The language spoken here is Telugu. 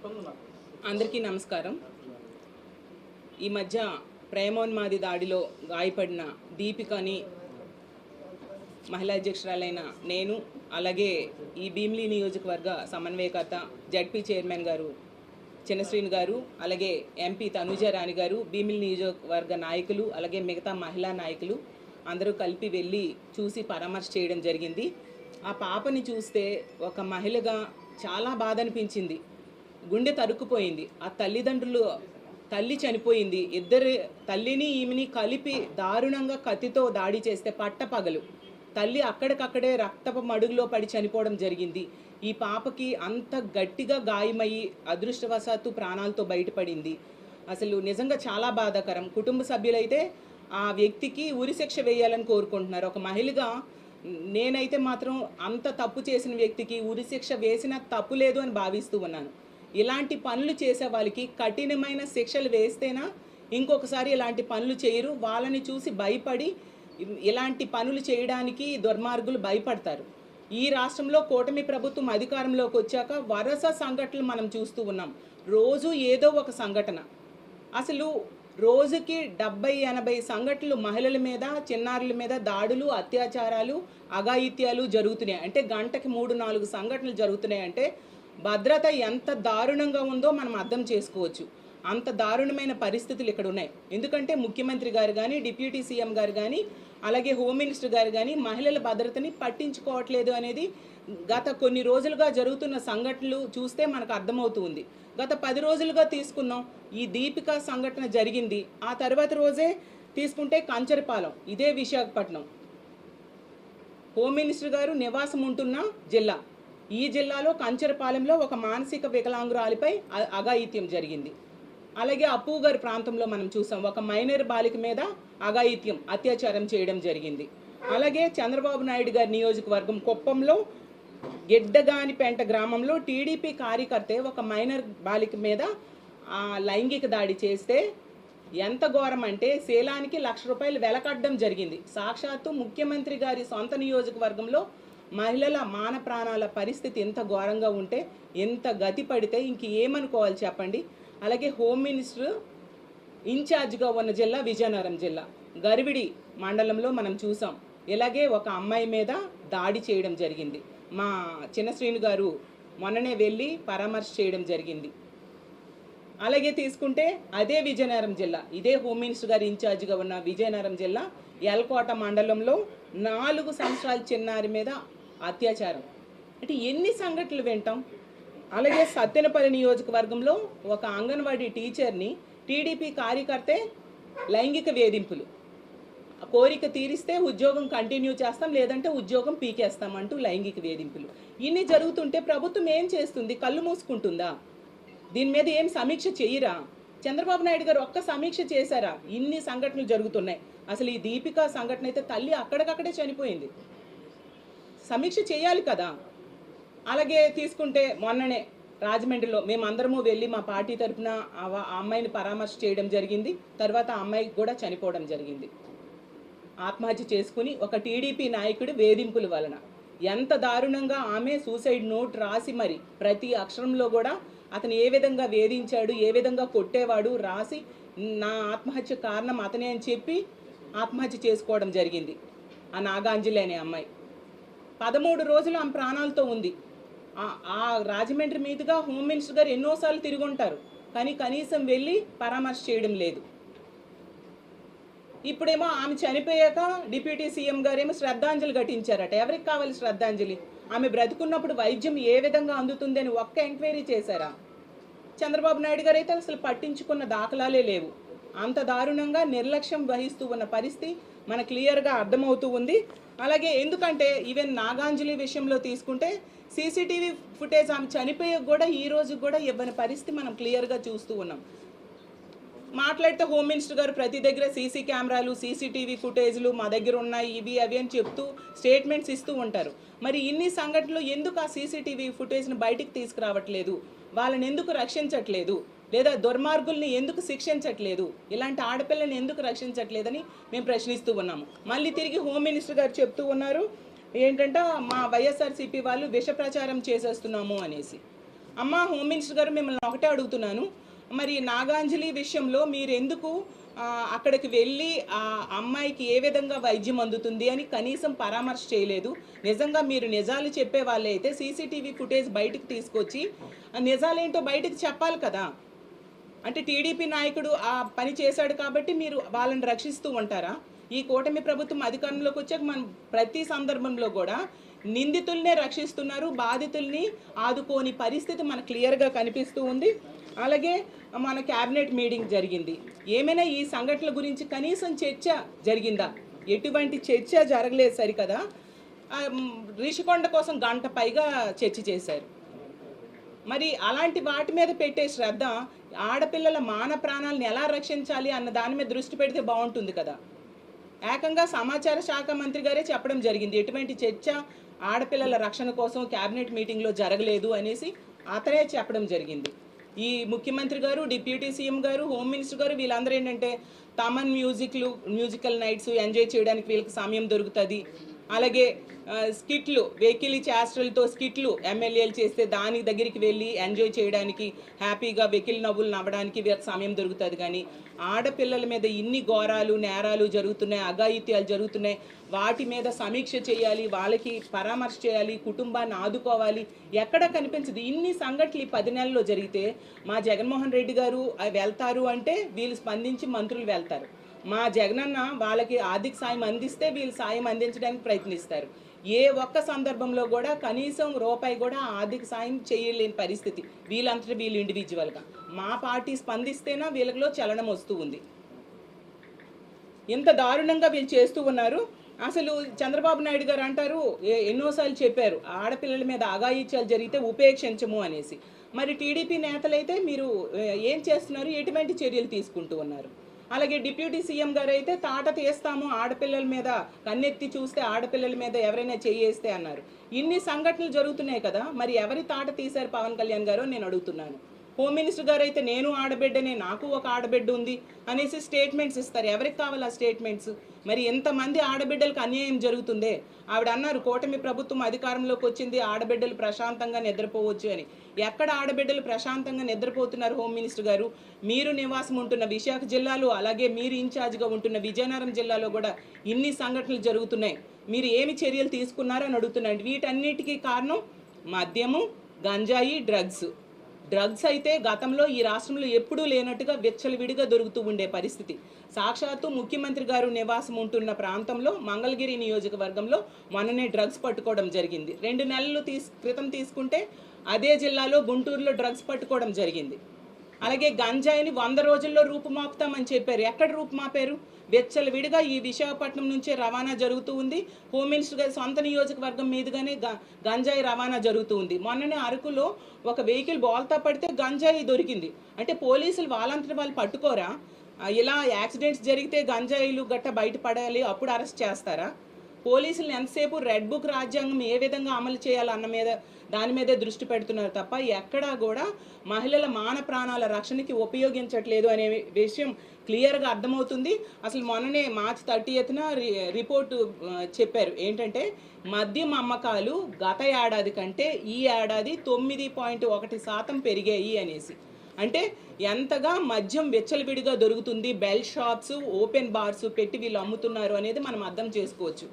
అందరికీ నమస్కారం. ఈ మధ్య ప్రేమోన్మాది దాడిలో గాయపడిన దీపికని మహిళా అధ్యక్షురాలైన నేను, అలాగే ఈ భీమిలి నియోజకవర్గ సమన్వయకర్త జడ్పీ చైర్మన్ గారు చిన్నశ్రీని గారు, అలాగే ఎంపీ తనుజారాణి గారు, భీమిలి నియోజకవర్గ నాయకులు, అలాగే మిగతా మహిళా నాయకులు అందరూ కలిపి వెళ్ళి చూసి పరామర్శ చేయడం జరిగింది. ఆ పాపని చూస్తే ఒక మహిళగా చాలా బాధ అనిపించింది. గుండె తరుక్కుపోయింది. ఆ తల్లి చనిపోయింది. ఇద్దరు తల్లిని ఈమెని కలిపి దారుణంగా కత్తితో దాడి చేస్తే పట్టపగలు తల్లి అక్కడికక్కడే రక్తపు మడుగులో పడి చనిపోవడం జరిగింది. ఈ పాపకి అంత గట్టిగా గాయమయ్యి అదృష్టవశాత్తు ప్రాణాలతో బయటపడింది. అసలు నిజంగా చాలా బాధాకరం. కుటుంబ సభ్యులైతే ఆ వ్యక్తికి ఉరిశిక్ష వేయాలని కోరుకుంటున్నారు. ఒక మహిళగా నేనైతే మాత్రం అంత తప్పు చేసిన వ్యక్తికి ఉరిశిక్ష వేసిన తప్పు లేదు అని భావిస్తూ ఉన్నాను. ఇలాంటి పనులు చేసే వాళ్ళకి కఠినమైన శిక్షలు వేస్తేనా ఇంకొకసారి ఇలాంటి పనులు చేయరు. వాళ్ళని చూసి భయపడి ఇలాంటి పనులు చేయడానికి దుర్మార్గులు భయపడతారు. ఈ రాష్ట్రంలో కూటమి ప్రభుత్వం అధికారంలోకి వచ్చాక వరుస సంఘటనలు మనం చూస్తూ ఉన్నాం. రోజు ఏదో ఒక సంఘటన. అసలు రోజుకి 70-80 సంఘటనలు మహిళల మీద, చిన్నారుల మీద దాడులు, అత్యాచారాలు, అఘాయిత్యాలు జరుగుతున్నాయి. అంటే గంటకి 3-4 సంఘటనలు జరుగుతున్నాయి. అంటే భద్రత ఎంత దారుణంగా ఉందో మనం అర్థం చేసుకోవచ్చు. అంత దారుణమైన పరిస్థితులు ఇక్కడ ఉన్నాయి. ఎందుకంటే ముఖ్యమంత్రి గారు కానీ, డిప్యూటీ సీఎం గారు కానీ, అలాగే హోమ్ మినిస్టర్ గారు కానీ మహిళల భద్రతని పట్టించుకోవట్లేదు అనేది గత కొన్ని రోజులుగా జరుగుతున్న సంఘటనలు చూస్తే మనకు అర్థమవుతుంది. గత 10 రోజులుగా తీసుకున్నాం. ఈ దీపిక సంఘటన జరిగింది. ఆ తర్వాత రోజే తీసుకుంటే కంచరపాలెం, ఇదే విశాఖపట్నం, హోమ్ మినిస్టర్ గారు నివాసం ఉంటున్న జిల్లా. ఈ జిల్లాలో కంచరపాలెంలో ఒక మానసిక వికలాంగురాలిపై అఘాయిత్యం జరిగింది. అలాగే అప్పుగారి ప్రాంతంలో మనం చూసాం, ఒక మైనర్ బాలిక మీద అఘాయిత్యం, అత్యాచారం చేయడం జరిగింది. అలాగే చంద్రబాబు నాయుడు గారి నియోజకవర్గం కుప్పంలో గిడ్డగానిపేంట గ్రామంలో టీడీపీ కార్యకర్తే ఒక మైనర్ బాలిక మీద లైంగిక దాడి చేస్తే ఎంత ఘోరం అంటే శీలానికి ₹1,00,000 వెలకట్టడం జరిగింది. సాక్షాత్తు ముఖ్యమంత్రి గారి సొంత నియోజకవర్గంలో మహిళల మాన ప్రాణాల పరిస్థితి ఎంత ఘోరంగా ఉంటే, ఎంత గతి పడితే ఇంక ఏమనుకోవాలి చెప్పండి. అలాగే హోమ్ మినిస్టర్ ఇన్ఛార్జ్గా ఉన్న జిల్లా విజయనగరం జిల్లా గరివిడి మండలంలో మనం చూసాం. ఇలాగే ఒక అమ్మాయి మీద దాడి చేయడం జరిగింది. మా చిన్నశ్రీని గారు మొన్ననే వెళ్ళి పరామర్శ చేయడం జరిగింది. అలాగే తీసుకుంటే అదే విజయనగరం జిల్లా, ఇదే హోమ్ మినిస్టర్ గారు ఇన్ఛార్జ్గా ఉన్న విజయనగరం జిల్లా ఎల్కోట మండలంలో 4 సంవత్సరాల చిన్నారి మీద అత్యాచారం. అంటే ఎన్ని సంఘటనలు వింటాం. అలాగే సత్తెనపల్లి నియోజకవర్గంలో ఒక అంగన్వాడీ టీచర్ని టీడీపీ కార్యకర్తే లైంగిక వేధింపులు, కోరిక తీరిస్తే ఉద్యోగం కంటిన్యూ చేస్తాం, లేదంటే ఉద్యోగం పీకేస్తాం అంటూ లైంగిక వేధింపులు. ఇన్ని జరుగుతుంటే ప్రభుత్వం ఏం చేస్తుంది? కళ్ళు మూసుకుంటుందా? దీని మీద ఏం సమీక్ష చేయరా? చంద్రబాబు నాయుడు గారు ఒక్క సమీక్ష చేశారా? ఇన్ని సంఘటనలు జరుగుతున్నాయి. అసలు ఈ దీపిక సంఘటన అయితే తల్లి అక్కడికక్కడే చనిపోయింది. సమీక్ష చేయాలి కదా. అలాగే తీసుకుంటే మొన్ననే రాజమండ్రిలో మేమందరము వెళ్ళి మా పార్టీ తరఫున ఆ అమ్మాయిని పరామర్శ చేయడం జరిగింది. తర్వాత ఆ అమ్మాయికి కూడా చనిపోవడం జరిగింది. ఆత్మహత్య చేసుకుని ఒక టీడీపీ నాయకుడి వేధింపుల వలన. ఎంత దారుణంగా ఆమె సూసైడ్ నోట్ రాసి మరి ప్రతి అక్షరంలో కూడా అతను ఏ విధంగా వేధించాడు, ఏ విధంగా కొట్టేవాడు రాసి నా ఆత్మహత్య కారణం అతనే అని చెప్పి ఆత్మహత్య చేసుకోవడం జరిగింది. ఆ నాగాంజలి అనే అమ్మాయి 13 రోజులు ఆమె ప్రాణాలతో ఉంది. ఆ రాజమండ్రి మీదుగా హోమ్ మినిస్టర్ గారు ఎన్నోసార్లు తిరిగి ఉంటారు, కానీ కనీసం వెళ్ళి పరామర్శ చేయడం లేదు. ఇప్పుడేమో ఆమె చనిపోయాక డిప్యూటీ సీఎం గారేమో శ్రద్ధాంజలి ఘటించారట. ఎవరికి కావాలి శ్రద్ధాంజలి? ఆమె బ్రతుకున్నప్పుడు వైద్యం ఏ విధంగా అందుతుంది అని ఒక్క ఎంక్వైరీ చేశారా? చంద్రబాబు నాయుడు గారు అయితే అసలు పట్టించుకున్న దాఖలాలే లేవు. అంత దారుణంగా నిర్లక్ష్యం వహిస్తూ ఉన్న పరిస్థితి మనకు క్లియర్గా అర్థమవుతూ ఉంది. అలాగే ఎందుకంటే ఈవెన్ నాగాంజలి విషయంలో తీసుకుంటే సీసీటీవీ ఫుటేజ్ ఆమె చనిపోయే కూడా ఈ రోజు కూడా ఇవ్వని పరిస్థితి మనం క్లియర్గా చూస్తూ ఉన్నాం. మాట్లాడితే హోమ్ మినిస్టర్ గారు ప్రతి దగ్గర సీసీ కెమెరాలు, సీసీటీవీ ఫుటేజ్లు మా దగ్గర ఉన్నాయి, ఇవి అవి అని చెప్తూ స్టేట్మెంట్స్ ఇస్తూ ఉంటారు. మరి ఇన్ని సంఘటనలు ఎందుకు ఆ సీసీటీవీ ఫుటేజ్ని బయటికి తీసుకురావట్లేదు? వాళ్ళని ఎందుకు రక్షించట్లేదు? లేదా దుర్మార్గుల్ని ఎందుకు శిక్షించట్లేదు? ఇలాంటి ఆడపిల్లని ఎందుకు రక్షించట్లేదని మేము ప్రశ్నిస్తూ ఉన్నాము. మళ్ళీ తిరిగి హోమ్ మినిస్టర్ గారు చెప్తూ ఉన్నారు ఏంటంటే మా వైఎస్ఆర్సీపీ వాళ్ళు విష ప్రచారం చేసేస్తున్నాము అనేసి. అమ్మ హోమ్ మినిస్టర్ గారు మిమ్మల్ని ఒకటే అడుగుతున్నాను, మరి నాగాంజలి విషయంలో మీరు ఎందుకు అక్కడికి వెళ్ళి ఆ అమ్మాయికి ఏ విధంగా వైద్యం అందుతుంది అని కనీసం పరామర్శ చేయలేదు? నిజంగా మీరు నిజాలు చెప్పే వాళ్ళే అయితే సీసీటీవీ ఫుటేజ్ బయటకు తీసుకొచ్చి నిజాలేంటో బయటకు చెప్పాలి కదా. అంటే టీడీపీ నాయకుడు ఆ పని చేశాడు కాబట్టి మీరు వాళ్ళని రక్షిస్తూ ఉంటారా? ఈ కూటమి ప్రభుత్వం అధికారంలోకి వచ్చాక మనం ప్రతి సందర్భంలో కూడా నిందితుల్నే రక్షిస్తున్నారు, బాధితుల్ని ఆదుకోని పరిస్థితి మనకు క్లియర్గా కనిపిస్తూ ఉంది. అలాగే మన క్యాబినెట్ మీటింగ్ జరిగింది, ఏమైనా ఈ సంఘటనల గురించి కనీసం చర్చ జరిగిందా? ఎటువంటి చర్చ జరగలేదు సరికదా. రిషికొండ కోసం గంట పైగా చర్చ చేశారు. మరి అలాంటి వాటి మీద పెట్టే శ్రద్ధ ఆడపిల్లల మాన ప్రాణాలను ఎలా రక్షించాలి అన్న దాని మీద దృష్టి పెడితే బాగుంటుంది కదా. ఏకంగా సమాచార శాఖ మంత్రి గారే చెప్పడం జరిగింది, ఎటువంటి చర్చ ఆడపిల్లల రక్షణ కోసం క్యాబినెట్ మీటింగ్లో జరగలేదు అనేసి అతనే చెప్పడం జరిగింది. ఈ ముఖ్యమంత్రి గారు, డిప్యూటీ సీఎం గారు, హోమ్ మినిస్టర్ గారు వీళ్ళందరూ ఏంటంటే తమన్ మ్యూజికల్ నైట్స్ ఎంజాయ్ చేయడానికి వీళ్ళకి సమయం దొరుకుతుంది. అలాగే స్కిట్లు, వెకిలి చేష్టలతో స్కిట్లు ఎమ్మెల్యేలు చేస్తే దాని దగ్గరికి వెళ్ళి ఎంజాయ్ చేయడానికి, హ్యాపీగా వెకిలి నవ్వులు నవ్వడానికి వీళ్ళకి సమయం దొరుకుతుంది. కానీ ఆడపిల్లల మీద ఇన్ని ఘోరాలు నేరాలు జరుగుతున్నాయి, అఘాయిత్యాలు జరుగుతున్నాయి, వాటి మీద సమీక్ష చేయాలి, వాళ్ళకి పరామర్శ చేయాలి, కుటుంబాన్ని ఆదుకోవాలి, ఎక్కడ కనిపించదు. ఇన్ని సంఘటనలు 10 నెలల్లో జరిగితే మా జగన్మోహన్ రెడ్డి గారు వెళ్తారు అంటే వీళ్ళు స్పందించి మంత్రులు వెళ్తారు. మా జగనన్న వాళ్ళకి ఆర్థిక సాయం అందిస్తే వీళ్ళు సాయం అందించడానికి ప్రయత్నిస్తారు. ఏ ఒక్క సందర్భంలో కూడా కనీసం రూపాయి కూడా ఆర్థిక సాయం చేయలేని పరిస్థితి వీళ్ళంతటి వీళ్ళు ఇండివిజువల్గా. మా పార్టీ స్పందిస్తేనా వీళ్ళలో చలనం వస్తూ ఉంది. ఇంత దారుణంగా వీళ్ళు చేస్తూ ఉన్నారు. అసలు చంద్రబాబు నాయుడు గారు అంటారు, ఎన్నోసార్లు చెప్పారు ఆడపిల్లల మీద అఘాయిత్యాలు జరిగితే ఉపేక్షించము అనేసి. మరి టీడీపీ నేతలైతే మీరు ఏం చేస్తున్నారు, ఎటువంటి చర్యలు తీసుకుంటూ ఉన్నారు? అలాగే డిప్యూటీ సీఎం గారు అయితే తాట తీస్తాము, ఆడపిల్లల మీద కన్నెత్తి చూస్తే ఆడపిల్లల మీద ఎవరైనా చేయేస్తే అన్నారు. ఇన్ని సంఘటనలు జరుగుతున్నాయి కదా, మరి ఎవరి తాట తీశారు పవన్ కళ్యాణ్ గారు నేను అడుగుతున్నాను. హోమ్ మినిస్టర్ గారు అయితే నేను ఆడబిడ్డనే, నాకు ఒక ఆడబిడ్డ ఉంది అనేసి స్టేట్మెంట్స్ ఇస్తారు. ఎవరికి కావాలి ఆ స్టేట్మెంట్స్? మరి ఎంతమంది ఆడబిడ్డలకు అన్యాయం జరుగుతుందే. ఆవిడ అన్నారు కూటమి ప్రభుత్వం అధికారంలోకి వచ్చింది, ఆడబిడ్డలు ప్రశాంతంగా నిద్రపోవచ్చు అని. ఎక్కడ ఆడబిడ్డలు ప్రశాంతంగా నిద్రపోతున్నారు హోమ్ మినిస్టర్ గారు? మీరు నివాసం ఉంటున్న విశాఖ జిల్లాలో, అలాగే మీరు ఇన్ఛార్జ్గా ఉంటున్న విజయనగరం జిల్లాలో కూడా ఇన్ని సంఘటనలు జరుగుతున్నాయి. మీరు ఏమి చర్యలు తీసుకున్నారని అడుగుతున్నాండి. వీటన్నిటికీ కారణం మద్యము, గంజాయి, డ్రగ్స్ అయితే గతంలో ఈ రాష్ట్రంలో ఎప్పుడూ లేనట్టుగా విచ్చలవిడిగా దొరుకుతూ ఉండే పరిస్థితి. సాక్షాత్తు ముఖ్యమంత్రి గారు నివాసం ఉంటున్న ప్రాంతంలో మంగళగిరి నియోజకవర్గంలో మొన్ననే డ్రగ్స్ పట్టుకోవడం జరిగింది. 2 నెలలు క్రితం తీసుకుంటే అదే జిల్లాలో గుంటూరులో డ్రగ్స్ పట్టుకోవడం జరిగింది. అలాగే గంజాయిని 100 రోజుల్లో రూపుమాపుతామని చెప్పారు. ఎక్కడ రూపుమాపారు? విచ్చలవిడిగా ఈ విశాఖపట్నం నుంచే రవాణా జరుగుతూ ఉంది. హోమ్ మినిస్టర్ గారి సొంత నియోజకవర్గం మీదుగానే గంజాయి రవాణా జరుగుతూ ఉంది. మొన్ననే అరకులో ఒక వెహికల్ బోల్తా పడితే గంజాయి దొరికింది. అంటే పోలీసులు వాళ్ళంతటి వాళ్ళు పట్టుకోరా? ఇలా యాక్సిడెంట్స్ జరిగితే గంజాయిలు గట్ట బయటపడాలి, అప్పుడు అరెస్ట్ చేస్తారా? పోలీసులు ఎంతసేపు రెడ్ బుక్ రాజ్యాంగం ఏ విధంగా అమలు చేయాలన్న దాని మీదే దృష్టి పెడుతున్నారు తప్ప ఎక్కడా కూడా మహిళల మాన ప్రాణాల రక్షణకి ఉపయోగించట్లేదు అనే విషయం క్లియర్గా అర్థమవుతుంది. అసలు మొన్ననే మార్చి 30న రిపోర్టు చెప్పారు ఏంటంటే మద్యం అమ్మకాలు గత ఏడాది కంటే ఈ ఏడాది 9.1% పెరిగాయి అనేసి. అంటే ఎంతగా మద్యం విచ్చలవిడిగా దొరుకుతుంది, బెల్ షాప్స్, ఓపెన్ బార్స్ పెట్టి వీళ్ళు అమ్ముతున్నారు అనేది మనం అర్థం చేసుకోవచ్చు.